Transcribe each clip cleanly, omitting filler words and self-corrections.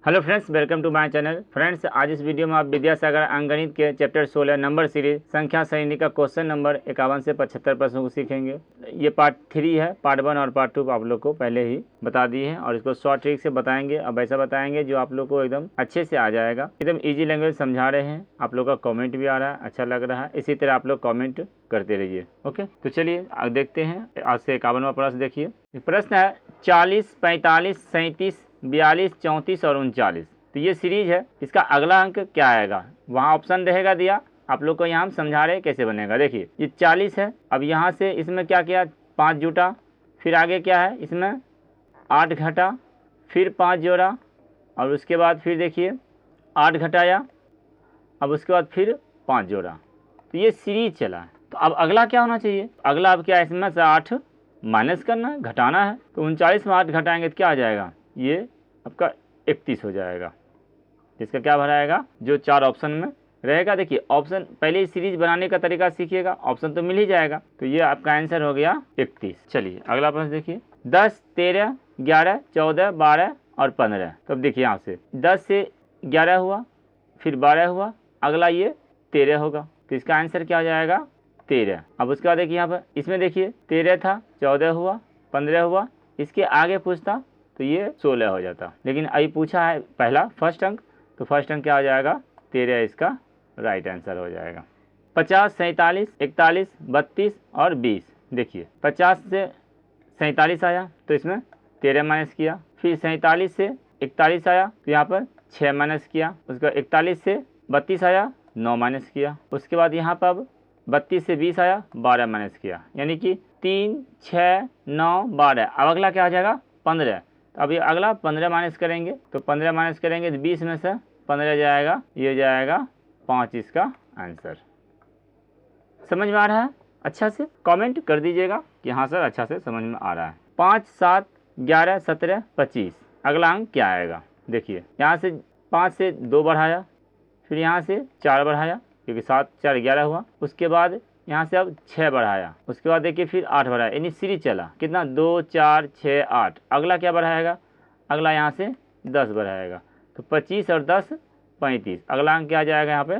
Hello friends, welcome to my channel. Friends, आज इस video में आप विद्यासागर अंकगणित के चैप्टर 16 नंबर सीरीज संख्या सरणिक का क्वेश्चन नंबर 51 से 75 प्रश्नों को सीखेंगे। ये पार्ट 3 है। पार्ट 1 और पार्ट 2 आप लोग को पहले ही बता दिए हैं और इसको शॉर्ट ट्रिक से बताएंगे। अब ऐसा बताएंगे जो आप लोग को एकदम अच्छे से आ जाएगा। एकदम ईजी लैंग्वेज समझा रहे हैं। आप लोग का कॉमेंट भी आ रहा है, अच्छा लग रहा है। इसी तरह आप लोग कॉमेंट करते रहिए। ओके, तो चलिए देखते हैं। आज से 51वां प्रश्न देखिए। प्रश्न है 40, 45, 37, 42, 34 और 39। तो ये सीरीज है। इसका अगला अंक क्या आएगा? वहाँ ऑप्शन रहेगा दिया। आप लोग को यहाँ हम समझा रहे हैं कैसे बनेगा। देखिए, ये 40 है। अब यहाँ से इसमें क्या किया? 5 जुटा। फिर आगे क्या है? इसमें 8 घटा, फिर 5 जोड़ा और उसके बाद फिर देखिए 8 घटाया। अब उसके बाद फिर 5 जोड़ा। तो ये सीरीज चला है। तो अब अगला क्या होना चाहिए? अगला अब क्या है? इसमें से 8 माइनस करना है, घटाना है। तो 39 में 8 घटाएंगे तो क्या आ जाएगा? ये आपका 31 हो जाएगा। जिसका क्या भराएगा? जो 4 ऑप्शन में रहेगा। देखिए, ऑप्शन पहले ही सीरीज बनाने का तरीका सीखिएगा, ऑप्शन तो मिल ही जाएगा। तो ये आपका आंसर हो गया 31। चलिए अगला प्रश्न देखिए। 10, 13, 11, 14, 12 और 15। तो अब देखिए, यहाँ से 10 से 11 हुआ, फिर 12 हुआ, अगला ये 13 होगा। तो इसका आंसर क्या हो जाएगा? 13। अब उसके बाद देखिए यहाँ पर, इसमें देखिए 13 था, 14 हुआ, 15 हुआ, इसके आगे पूछता तो ये 16 हो जाता। लेकिन अभी पूछा है पहला फर्स्ट अंक, तो फर्स्ट अंक क्या हो जाएगा? 13 इसका राइट आंसर हो जाएगा। 50, 47, 41, 32 और 20। देखिए 50 से 47 आया तो इसमें 13 माइनस किया, फिर 47 से 41 आया तो यहाँ पर 6 माइनस किया, उसका 41 से 32 आया 9 माइनस किया, उसके बाद यहाँ पर अब 32 से 20 आया 12 माइनस किया, यानी कि 3, 6, 9, 12। अब अगला क्या आ जाएगा? 15। अभी अगला 15 माइनस करेंगे, तो 15 माइनस करेंगे तो 20 में से 15 जाएगा, ये जाएगा 5 इसका आंसर। समझ में आ रहा है? अच्छा से कमेंट कर दीजिएगा कि हाँ सर अच्छा से समझ में आ रहा है। 5, 7, 11, 17, 25। अगला अंक क्या आएगा? देखिए, यहाँ से 5 से 2 बढ़ाया, फिर यहाँ से 4 बढ़ाया, क्योंकि 7, 4, 11 हुआ। उसके बाद यहाँ से अब 6 बढ़ाया, उसके बाद देखिए फिर 8 बढ़ाया, यानी सीरीज चला। कितना? 2, 4, 6, 8। अगला क्या बढ़ाएगा? अगला यहाँ से 10 बढ़ाएगा, तो 25 और 10 35। अगला अंक क्या आ जाएगा? यहाँ पे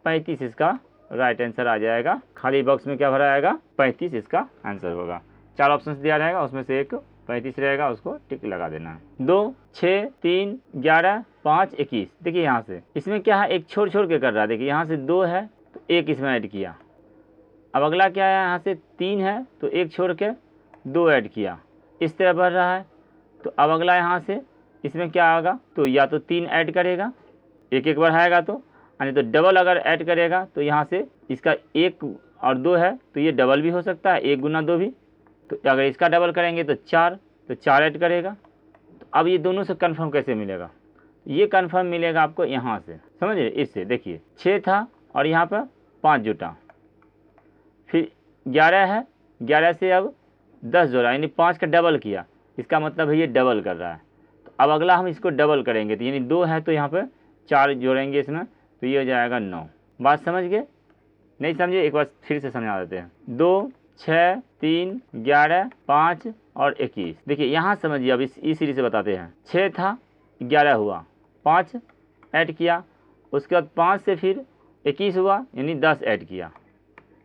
35 इसका राइट आंसर आ जाएगा। खाली बॉक्स में क्या भराएगा? 35 इसका आंसर होगा। 4 ऑप्शन दिया रहेगा, उसमें से एक 35 रहेगा, उसको टिक लगा देना है। 2, 6, 3, 11, 5, 21। देखिए यहाँ से इसमें क्या है? एक छोड़ छोड़ के कर रहा है। देखिए यहाँ से 2 है तो एक इसमें ऐड किया। अब अगला क्या है? यहाँ से 3 है तो एक छोड़ के 2 ऐड किया। इस तरह बढ़ रहा है। तो अब अगला यहाँ से इसमें क्या होगा? तो या तो 3 ऐड करेगा, एक एक बढ़ाएगा, तो यानी तो डबल अगर ऐड करेगा तो यहाँ से इसका 1 और 2 है तो ये डबल भी हो सकता है, 1 गुना 2 भी। तो अगर इसका डबल करेंगे तो 4, तो 4 ऐड करेगा। तो अब ये दोनों से कन्फर्म कैसे मिलेगा? ये कन्फर्म मिलेगा आपको यहाँ से, समझिए। इससे देखिए 6 था और यहाँ पर 5 जुटा, फिर 11 है, 11 से अब 10 जोड़ा, यानी 5 का डबल किया। इसका मतलब है ये डबल कर रहा है। तो अब अगला हम इसको डबल करेंगे, तो यानी 2 है तो यहाँ पर 4 जोड़ेंगे इसमें, तो ये हो जाएगा 9। बात समझ गए? नहीं समझे? एक बार फिर से समझा देते हैं। 2, 6, 3, 11, 5 और 21। देखिए यहाँ समझिए, अब इस सीरीज से बताते हैं। 6 था, 11 हुआ, 5 ऐड किया, उसके बाद 5 से फिर 21 हुआ, यानी 10 ऐड किया,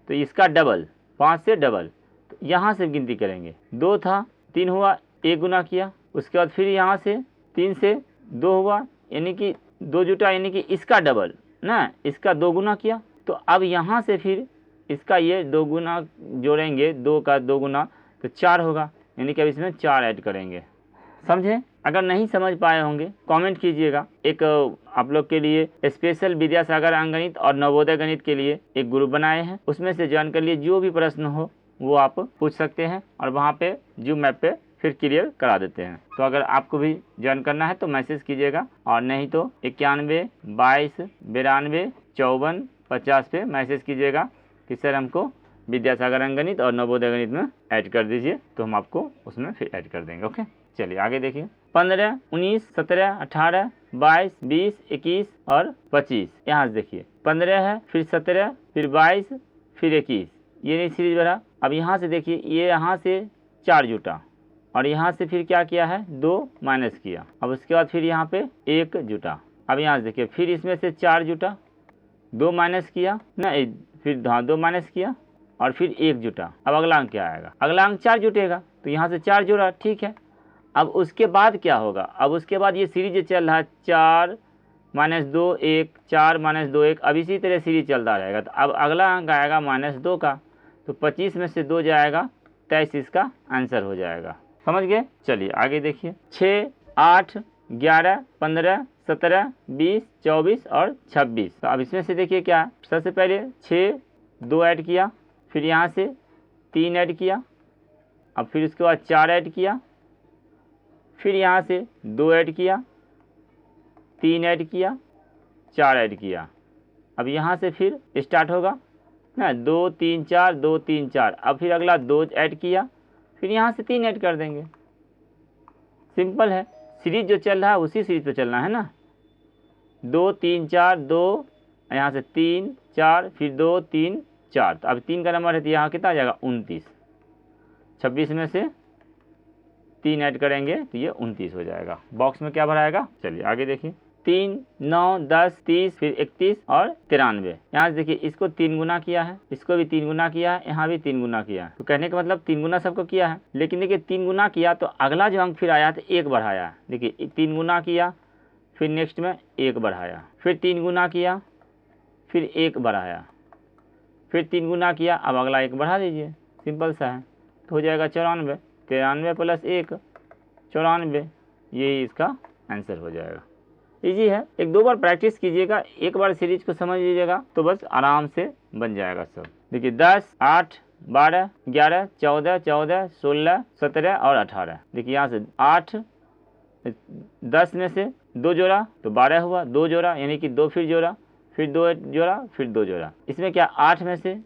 तो इसका डबल 5 से डबल। तो यहाँ से गिनती करेंगे। 2 था, 3 हुआ, 1 गुना किया, उसके बाद फिर यहाँ से 3 से 2 हुआ, यानी कि 2 जुटा, यानी कि इसका डबल ना, इसका 2 गुना किया। तो अब यहाँ से फिर इसका ये 2 गुना जोड़ेंगे, 2 का 2 गुना तो 4 होगा, यानी कि अब इसमें 4 ऐड करेंगे। समझे? अगर नहीं समझ पाए होंगे कमेंट कीजिएगा। एक आप लोग के लिए स्पेशल विद्यासागर अंकगणित और नवोदय गणित के लिए एक ग्रुप बनाए हैं, उसमें से ज्वाइन कर लिए। जो भी प्रश्न हो वो आप पूछ सकते हैं और वहाँ पे जूम ऐप पे फिर क्लियर करा देते हैं। तो अगर आपको भी ज्वाइन करना है तो मैसेज कीजिएगा, और नहीं तो 91 22 92 54 50 पे मैसेज कीजिएगा कि सर हमको विद्यासागर अंकगणित और नवोदय गणित में ऐड कर दीजिए, तो हम आपको उसमें फिर ऐड कर देंगे। ओके, चलिए आगे देखिए। 15, 19, 17, 18, 22, 20, 21 और 25। यहाँ से देखिए 15 है, फिर 17, फिर 22, फिर 21, ये नहीं सीरीज भरा। अब यहाँ से देखिए, ये यहाँ से 4 जुटा, और यहाँ से फिर क्या किया है, 2 माइनस किया। अब उसके बाद फिर यहाँ पे 1 जुटा। अब यहाँ से देखिए फिर इसमें से 4 जुटा, 2 माइनस किया ना, फिर हाँ 2 माइनस किया और फिर 1 जुटा। अब अगला अंक क्या आएगा, अगला अंक 4 जुटेगा, तो यहाँ से 4 जोड़ा, ठीक है। अब उसके बाद क्या होगा, अब उसके बाद ये सीरीज चल रहा है 4 माइनस 2 1, 4 माइनस 2 1, अब इसी तरह सीरीज चलता रहेगा। तो अब अगला अंक आएगा -2 का, तो 25 में से 2 जाएगा, 23 इसका आंसर हो जाएगा। समझ गए। चलिए आगे देखिए, 6 8 11 15 17 20 24 और 26। तो अब इसमें से देखिए क्या, सबसे पहले 6 2 ऐड किया, फिर यहाँ से 3 ऐड किया, अब फिर उसके बाद 4 ऐड किया, फिर यहाँ से 2 ऐड किया, 3 ऐड किया, 4 ऐड किया। अब यहाँ से फिर स्टार्ट होगा ना, 2 3 4 2 3 4। अब फिर अगला 2 ऐड किया, फिर यहाँ से 3 ऐड कर देंगे। सिंपल है, सीरीज जो चल रहा है उसी सीरीज पे चलना है ना। 2 3 4 2, यहाँ से 3 4, फिर 2 3 4। तो अब 3 का नंबर है तो यहाँ कितना आ जाएगा, 29। 26 में से 3 ऐड करेंगे तो ये 29 हो जाएगा। बॉक्स में क्या भराएगा, चलिए आगे देखिए, 3 9 10 30, फिर 31 और 93। यहाँ से देखिए इसको 3 गुना किया है, इसको भी 3 गुना किया है, यहाँ भी 3 गुना किया है। तो कहने का मतलब 3 गुना सबको किया है। लेकिन देखिए 3 गुना किया तो अगला जो अंक फिर आया तो 1 बढ़ाया है। देखिए 3 गुना किया, फिर नेक्स्ट में 1 बढ़ाया, फिर 3 गुना किया, फिर 1 बढ़ाया, फिर 3 गुना किया, अब अगला 1 बढ़ा दीजिए, सिंपल सा है। तो हो जाएगा 94। 93 प्लस 1 94, यही इसका आंसर हो जाएगा। इजी है, 1-2 बार प्रैक्टिस कीजिएगा, एक बार सीरीज को समझ लीजिएगा तो बस आराम से बन जाएगा सब। देखिए 10 8 12 11 14 14 16 17 और 18। देखिए यहाँ से 8 10 में से 2 जोड़ा तो 12 हुआ, 2 जोड़ा यानी कि 2 फिर जोड़ा, फिर 2 जोड़ा, फिर 2 जोड़ा। इसमें क्या 8 में से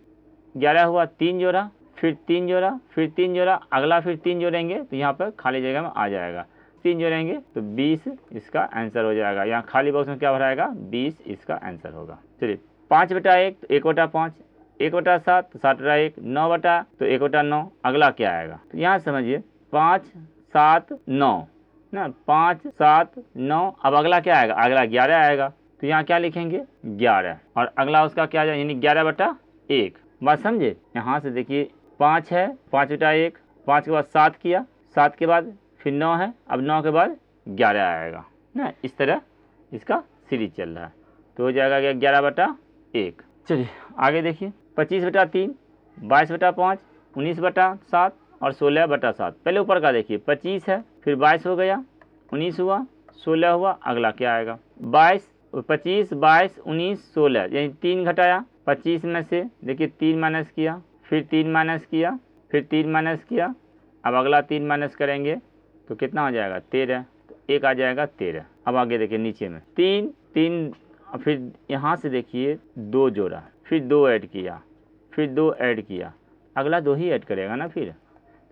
11 हुआ, 3 जोड़ा, फिर 3 जोड़ा, फिर 3 जोड़ा, अगला फिर 3 जोड़ेंगे तो यहाँ पर खाली जगह में आ जाएगा, 3 जोड़ेंगे तो 20 इसका आंसर हो जाएगा। यहाँ खाली बॉक्स में क्या भराएगा, 20 इसका आंसर होगा। चलिए 5/1 तो 1/5, 1/7 तो 7/1, 9 तो 1/9। अगला क्या आएगा, तो यहाँ समझिए 5 7 9 ना, 5 7 9। अब अगला क्या आएगा, अगला 11 आएगा, तो यहाँ क्या लिखेंगे 11, और अगला उसका क्या जाए, यानी 11/1। बात समझे। यहाँ से देखिए 5 है, 5/1, 5 के बाद 7 किया, 7 के बाद फिर 9 है, अब 9 के बाद 11 आएगा ना। इस तरह इसका सीरीज चल रहा है, तो हो जाएगा 11/1। चलिए आगे देखिए, 25/3, 22/5, 19/7 और 16/7। पहले ऊपर का देखिए, 25 है, फिर 22 हो गया, 19 हुआ, 16 हुआ, अगला क्या आएगा 22, 25 22 19 16, यानी 3 घटाया। 25 में से देखिए 3 माइनस किया, फिर 3 माइनस किया, फिर 3 माइनस किया, अब अगला 3 माइनस करेंगे तो कितना हो जाएगा 13, तो 1 आ जाएगा 13। अब आगे देखिए नीचे में 3 3, फिर यहाँ से देखिए 2 जोड़ा, फिर 2 ऐड किया, फिर 2 ऐड किया, अगला 2 ही ऐड करेगा ना, फिर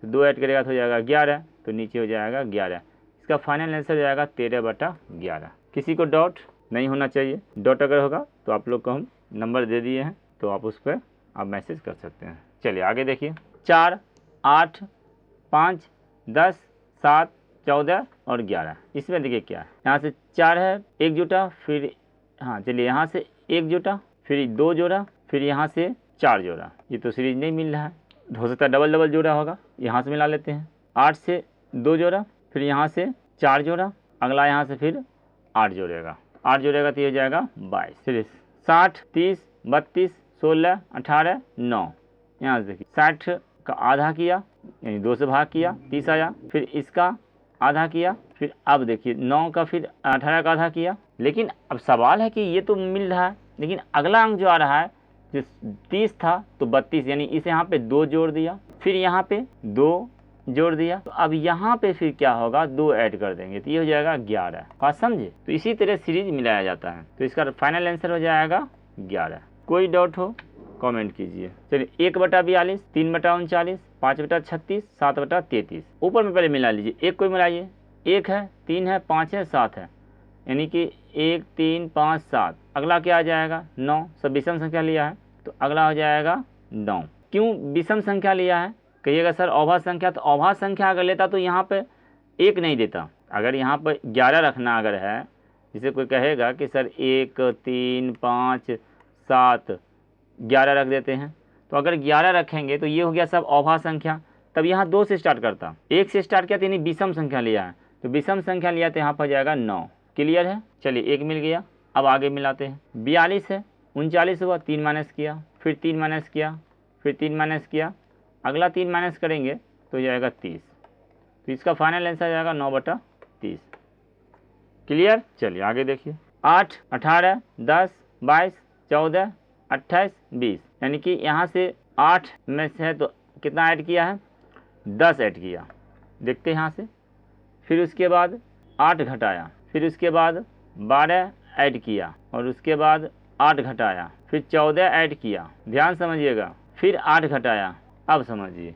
तो 2 ऐड करेगा तो हो जाएगा 11, तो नीचे हो जाएगा 11। इसका फाइनल आंसर हो जाएगा 13/11। किसी को डाउट नहीं होना चाहिए, डाउट अगर होगा तो आप लोग को हम नंबर दे दिए हैं, तो आप उस पर आप मैसेज कर सकते हैं। चलिए आगे देखिए, 4 8 5 10 7 14 और 11। इसमें देखिए क्या है, यहाँ से 4 है, 1 जुटा, फिर हाँ चलिए यहाँ से 1 जुटा, फिर 2 जोड़ा, फिर यहाँ से 4 जोड़ा। ये तो सीरीज नहीं मिल रहा है, हो सकता है डबल डबल जोड़ा होगा, यहाँ से मिला लेते हैं। 8 से 2 जोड़ा, फिर यहाँ से 4 जोड़ा, अगला यहाँ से फिर 8 जोड़ेगा, 8 जोड़ेगा तो ये हो जाएगा 22। फिर 60 30 32 16 18 9। यहाँ से देखिए 60 का आधा किया, यानी 2 से भाग किया, 30 आया, फिर इसका आधा किया, फिर अब देखिए 9 का फिर 18 का आधा किया। लेकिन अब सवाल है कि ये तो मिल रहा है, लेकिन अगला अंक जो आ रहा है जो 30 था तो 32, यानी इसे यहाँ पे 2 जोड़ दिया, फिर यहाँ पे 2 जोड़ दिया, तो अब यहाँ पे फिर क्या होगा 2 ऐड कर देंगे तो ये हो जाएगा 11। बात समझे। तो इसी तरह सीरीज मिलाया जाता है, तो इसका फाइनल आंसर हो जाएगा 11। कोई डाउट हो कमेंट कीजिए। चलिए 1/42, 3/39, 5/36, 7/33। ऊपर में पहले मिला लीजिए, एक कोई मिलाइए, 1 है, 3 है, 5 है, 7 है, यानी कि 1 3 5 7। अगला क्या आ जाएगा 9, सब विषम संख्या लिया है तो अगला हो जाएगा 9। क्यों विषम संख्या लिया है, कहिएगा सर अवभाज्य संख्या, तो अवभाज्य संख्या अगर लेता तो यहाँ पे 1 नहीं देता। अगर यहाँ पर 11 रखना अगर है, जिसे कोई कहेगा कि सर 1 3 5 7 11 रख देते हैं, तो अगर 11 रखेंगे तो ये हो गया सब अवभाज्य संख्या। तब यहाँ 2 से स्टार्ट करता, 1 से स्टार्ट किया तो यानी विषम संख्या लिया है, तो विषम संख्या लिया तो यहाँ पर जाएगा 9। क्लियर है? चलिए 1 मिल गया। अब आगे मिलाते हैं। 42 है, 39 हुआ, 3 माइनस किया, फिर 3 माइनस किया, फिर 3 माइनस किया, अगला 3 माइनस करेंगे तो जाएगा 30। तो इसका फाइनल आंसर जाएगा 9/30। क्लियर? चलिए आगे देखिए। 8 18 10 22 14 28 20, यानी कि यहाँ से 8 में से है तो कितना ऐड किया है? 10 ऐड किया। देखते हैं यहाँ से। फिर उसके बाद 8 घटाया, फिर उसके बाद 12 ऐड किया, और उसके बाद 8 घटाया, फिर 14 ऐड किया। ध्यान समझिएगा। फिर 8 घटाया। अब समझिए,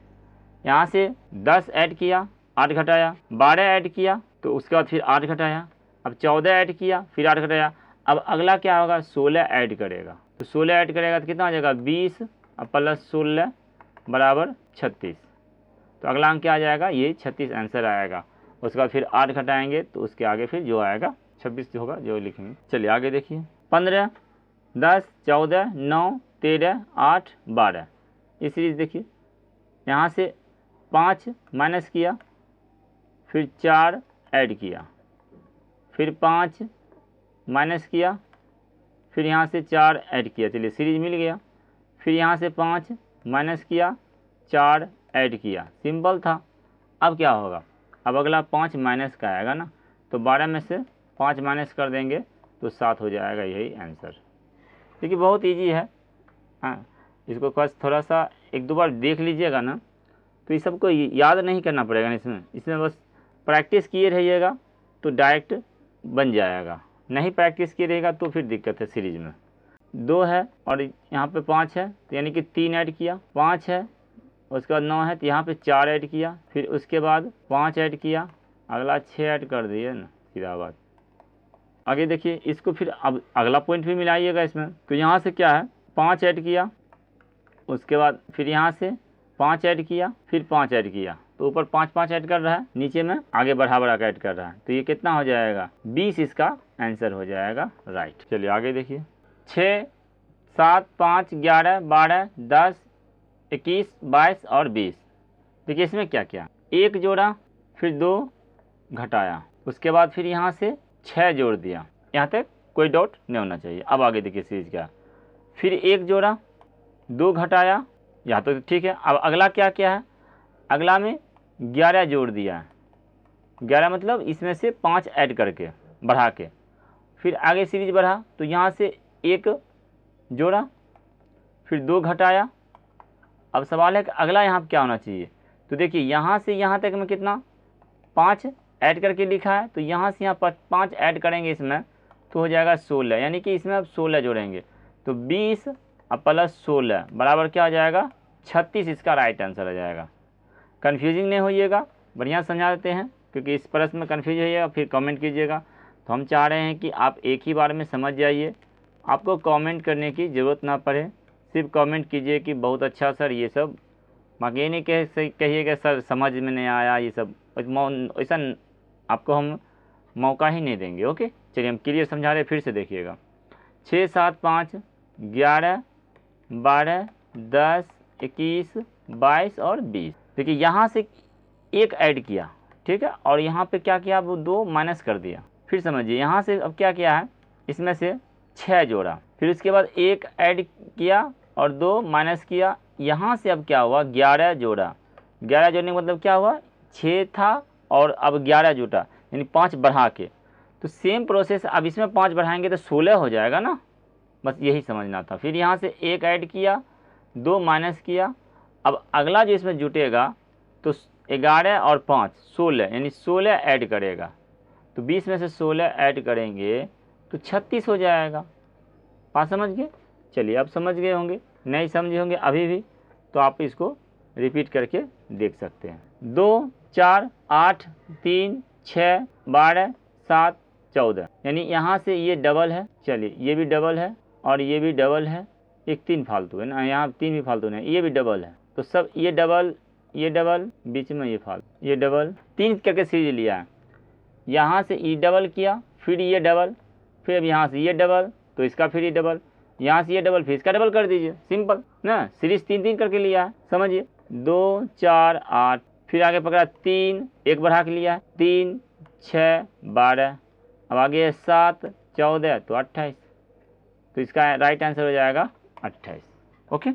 यहाँ से 10 ऐड किया, 8 घटाया, 12 ऐड किया, तो उसके बाद फिर 8 घटाया, अब 14 ऐड किया, फिर 8 घटाया। अब अगला क्या होगा? 16 ऐड करेगा। तो 16 ऐड करेगा तो कितना हो जाएगा? 20 और प्लस 16 बराबर 36। तो अगला अंक क्या आ जाएगा? ये 36 आंसर आएगा। उसके बाद फिर 8 घटाएंगे तो उसके आगे फिर जो आएगा 26 होगा जो लिखेंगे। चलिए आगे देखिए। 15 10 14 9 13 8 12, ये सीरीज देखिए। यहाँ से 5 माइनस किया, फिर 4 ऐड किया, फिर 5 माइनस किया, फिर यहाँ से 4 ऐड किया। चलिए सीरीज मिल गया। फिर यहाँ से 5 माइनस किया, 4 ऐड किया। सिंपल था। अब क्या होगा? अब अगला 5 माइनस का आएगा ना, तो 12 में से 5 माइनस कर देंगे तो 7 हो जाएगा। यही आंसर। देखिए बहुत इजी है। हाँ, इसको बस थोड़ा सा 1-2 बार देख लीजिएगा ना, तो ये सबको याद नहीं करना पड़ेगा। इसमें बस प्रैक्टिस किए रहिएगा तो डायरेक्ट बन जाएगा। नहीं प्रैक्टिस किए रहेगा तो फिर दिक्कत है। सीरीज में 2 है और यहाँ पे 5 है, तो यानी कि 3 ऐड किया, 5 है, उसके बाद 9 है, तो यहाँ पे 4 ऐड किया, फिर उसके बाद 5 ऐड किया, अगला 6 ऐड कर दिए ना, सीधा बात। आगे देखिए इसको। फिर अब अगला पॉइंट भी मिलाइएगा इसमें। तो यहाँ से क्या है? 5 ऐड किया, उसके बाद फिर यहाँ से 5 ऐड किया, फिर 5 ऐड किया, तो ऊपर 5 5 ऐड कर रहा है, नीचे में आगे बढ़ा के ऐड कर रहा है। तो ये कितना हो जाएगा? 20 इसका आंसर हो जाएगा। राइट। चलिए आगे देखिए। 6 7 5 11 12 10 21 22 और 20। देखिए इसमें क्या क्या? 1 जोड़ा, फिर 2 घटाया, उसके बाद फिर यहाँ से 6 जोड़ दिया। यहाँ तक कोई डाउट नहीं होना चाहिए। अब आगे देखिए सीरीज क्या। फिर 1 जोड़ा, 2 घटाया, यहाँ तो ठीक है। अब अगला क्या क्या है? अगला में 11 जोड़ दिया। 11 मतलब इसमें से 5 ऐड करके बढ़ा के, फिर आगे सीरीज बढ़ा, तो यहाँ से 1 जोड़ा, फिर 2 घटाया। अब सवाल है कि अगला यहाँ क्या होना चाहिए? तो देखिए यहाँ से यहाँ तक में कितना? 5 ऐड करके लिखा है, तो यहाँ से यहाँ पर 5 ऐड करेंगे इसमें तो हो जाएगा 16, यानी कि इसमें अब 16 जोड़ेंगे। तो 20 और प्लस 16 बराबर क्या हो जाएगा? 36 इसका राइट आंसर आ जाएगा। कन्फ्यूजिंग नहीं होइएगा, बढ़िया समझा देते हैं, क्योंकि इस प्रश्न में कन्फ्यूज होइएगा फिर कमेंट कीजिएगा। तो हम चाह रहे हैं कि आप एक ही बार में समझ जाइए, आपको कमेंट करने की ज़रूरत ना पड़े। सिर्फ कमेंट कीजिए कि बहुत अच्छा सर ये सब, बाकी ये नहीं कहिएगा सर समझ में नहीं आया, ये सब ऐसा आपको हम मौका ही नहीं देंगे। ओके, चलिए हम क्लियर समझा रहे, फिर से देखिएगा। 6 7 5 11 12 10 21 22 और 20। देखिए यहाँ से 1 ऐड किया, ठीक है, और यहाँ पे क्या किया? वो 2 माइनस कर दिया। फिर समझिए यहाँ से अब क्या किया है? इसमें से 6 जोड़ा, फिर उसके बाद 1 ऐड किया और 2 माइनस किया। यहाँ से अब क्या हुआ? 11 जोड़ा। 11 जोड़ने का मतलब क्या हुआ? 6 था और अब 11 जुटा, यानी 5 बढ़ा के। तो सेम प्रोसेस, अब इसमें 5 बढ़ाएंगे तो 16 हो जाएगा ना, बस यही समझना था। फिर यहाँ से 1 ऐड किया, 2 माइनस किया। अब अगला जो इसमें जुटेगा तो 11 और 5 16, यानी 16 ऐड करेगा। तो 20 में से 16 ऐड करेंगे तो 36 हो जाएगा। बात समझ गए? चलिए अब समझ गए होंगे, नहीं समझे होंगे अभी भी तो आप इसको रिपीट करके देख सकते हैं। 2 4 8 3 6 12 7 14, यानी यहाँ से ये डबल है। चलिए ये भी डबल है और ये भी डबल है, एक 3 फालतू है ना, यहाँ 3 भी फालतू नहीं, ये भी डबल है। तो सब ये डबल ये डबल, बीच में ये फाल, ये डबल, 3 करके सीरीज लिया है। यहाँ से ई डबल किया, फिर ये डबल, फिर अब यहाँ से ये डबल, तो इसका फिर ये डबल, यहाँ से ये डबल, फिर इसका डबल कर दीजिए, सिंपल ना। सीरीज 3 करके लिया है, समझिए। 2 4 8, फिर आगे पकड़ा 3, एक बढ़ा के लिया है, 3 6 12, अब आगे 7 14 तो 28, तो इसका राइट आंसर हो जाएगा 28। ओके,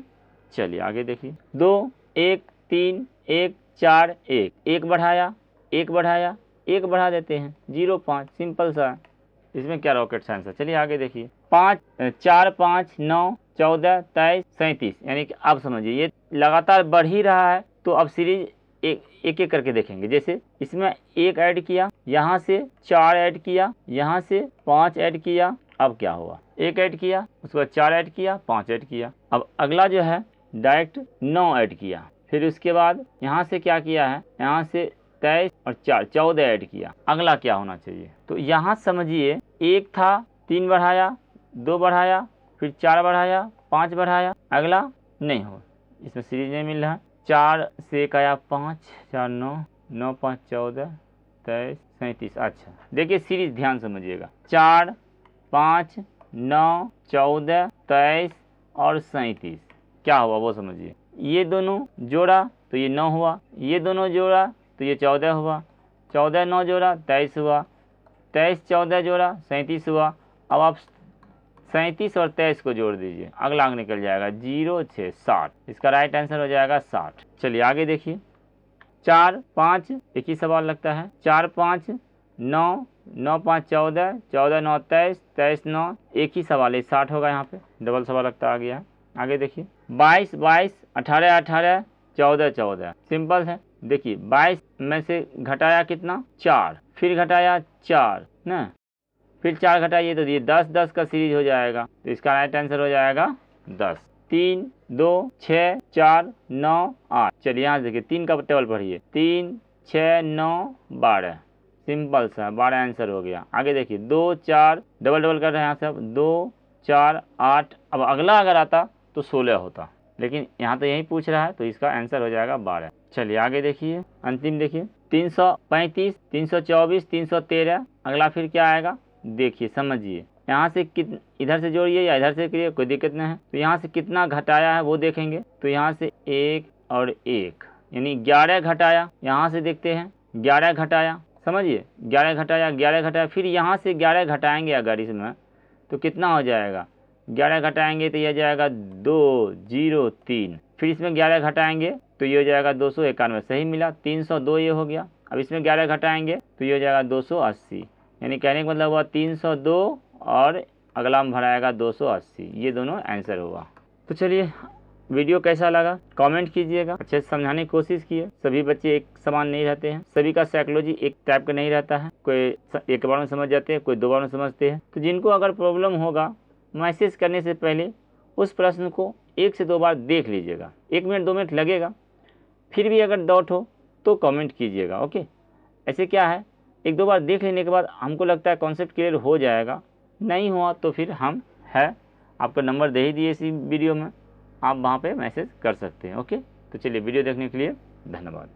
चलिए आगे देखिए। 2 1 3 1 4 1, एक बढ़ाया, एक बढ़ाया, एक बढ़ा देते हैं, 0 5, सिंपल सा, इसमें क्या रॉकेट साइंस है। चलिए आगे देखिए। 5 4 5 9 14 23 37, यानी कि आप समझिए ये लगातार बढ़ ही रहा है, तो अब सीरीज एक एक करके देखेंगे। जैसे इसमें 1 ऐड किया, यहाँ से 4 ऐड किया, यहाँ से 5 ऐड किया, अब क्या हुआ, 1 ऐड किया, उसके बाद 4 ऐड किया, 5 ऐड किया, अब अगला जो है डायरेक्ट 9 ऐड किया, फिर उसके बाद यहाँ से क्या किया है, यहाँ से 23 और 4 14 ऐड किया, अगला क्या होना चाहिए। तो यहाँ समझिए 1 था, 3 बढ़ाया, 2 बढ़ाया, फिर 4 बढ़ाया, 5 बढ़ाया, अगला नहीं हो, इसमें सीरीज नहीं मिल रहा। 4 से 1 आया 5 4 9 9 5 14 23 37। अच्छा देखिए सीरीज ध्यान समझिएगा, 4 5 9 14 23 और 37, क्या हुआ वो समझिए। ये दोनों जोड़ा तो ये 9 हुआ, ये दोनों जोड़ा तो ये 14 हुआ, 14 9 जोड़ा 23 हुआ, 23 14 जोड़ा 37 हुआ। अब आप 37 और 23 को जोड़ दीजिए, अगला अंक निकल जाएगा 0 6 60, इसका राइट आंसर हो जाएगा 60। चलिए आगे देखिए। 4 5, एक ही सवाल लगता है, 4 5 9 9 5 14 14 9 23 23 9, एक ही सवाल है, 60 होगा, यहाँ पे डबल सवाल लगता आ गया है। आगे देखिए। 22 22 18 18 14 14, सिंपल है। देखिए 22 में से घटाया कितना, 4, फिर घटाया 4 ना, फिर 4 घटाइए तो ये 10 10 का सीरीज हो जाएगा, तो इसका राइट आंसर हो जाएगा 10। 3 2 6 4 9 8, चलिए यहाँ देखिए 3 का टेबल पढ़िए, 3 6 9 12, सिंपल सा 12 आंसर हो गया। आगे देखिए 2 4, डबल डबल कर रहे हैं यहाँ से, अब 2 4 8, अब अगला अगर आता तो 16 होता, लेकिन यहाँ तो यही पूछ रहा है, तो इसका आंसर हो जाएगा 12। चलिए आगे देखिए, अंतिम देखिए। 335 324 313, अगला फिर क्या आएगा देखिए, समझिए। यहाँ से इधर से जोड़िए या इधर से करिए, कोई दिक्कत नहीं है। तो यहाँ से कितना घटाया है वो देखेंगे, तो यहाँ से 1 और 1 यानी 11 घटाया, यहाँ से देखते हैं 11 घटाया, समझिए 11 घटाया 11 घटाया, फिर यहाँ से 11 घटाएंगे अगर इसमें तो कितना हो जाएगा, 11 घटाएंगे तो यह जाएगा 2 0 3, फिर इसमें 11 घटाएंगे तो ये हो जाएगा 291, सही मिला, 302 ये हो गया। अब इसमें 11 घटाएंगे तो ये हो जाएगा 280, यानी कहने का मतलब हुआ 302 और अगला में भराएगा 280, ये दोनों आंसर हुआ। तो चलिए वीडियो कैसा लगा कमेंट कीजिएगा, अच्छे से समझाने की कोशिश कीजिए। सभी बच्चे एक समान नहीं रहते हैं, सभी का साइकोलॉजी एक टाइप का नहीं रहता है, कोई एक बार में समझ जाते हैं, कोई 2 बार में समझते हैं। तो जिनको अगर प्रॉब्लम होगा, मैसेज करने से पहले उस प्रश्न को 1 से 2 बार देख लीजिएगा, 1 मिनट 2 मिनट लगेगा, फिर भी अगर डाउट हो तो कमेंट कीजिएगा। ओके, ऐसे क्या है 1 2 बार देख लेने के बाद हमको लगता है कॉन्सेप्ट क्लियर हो जाएगा, नहीं हुआ तो फिर हम आपका नंबर दे ही दिए इसी वीडियो में, आप वहाँ पे मैसेज कर सकते हैं। ओके, तो चलिए वीडियो देखने के लिए धन्यवाद।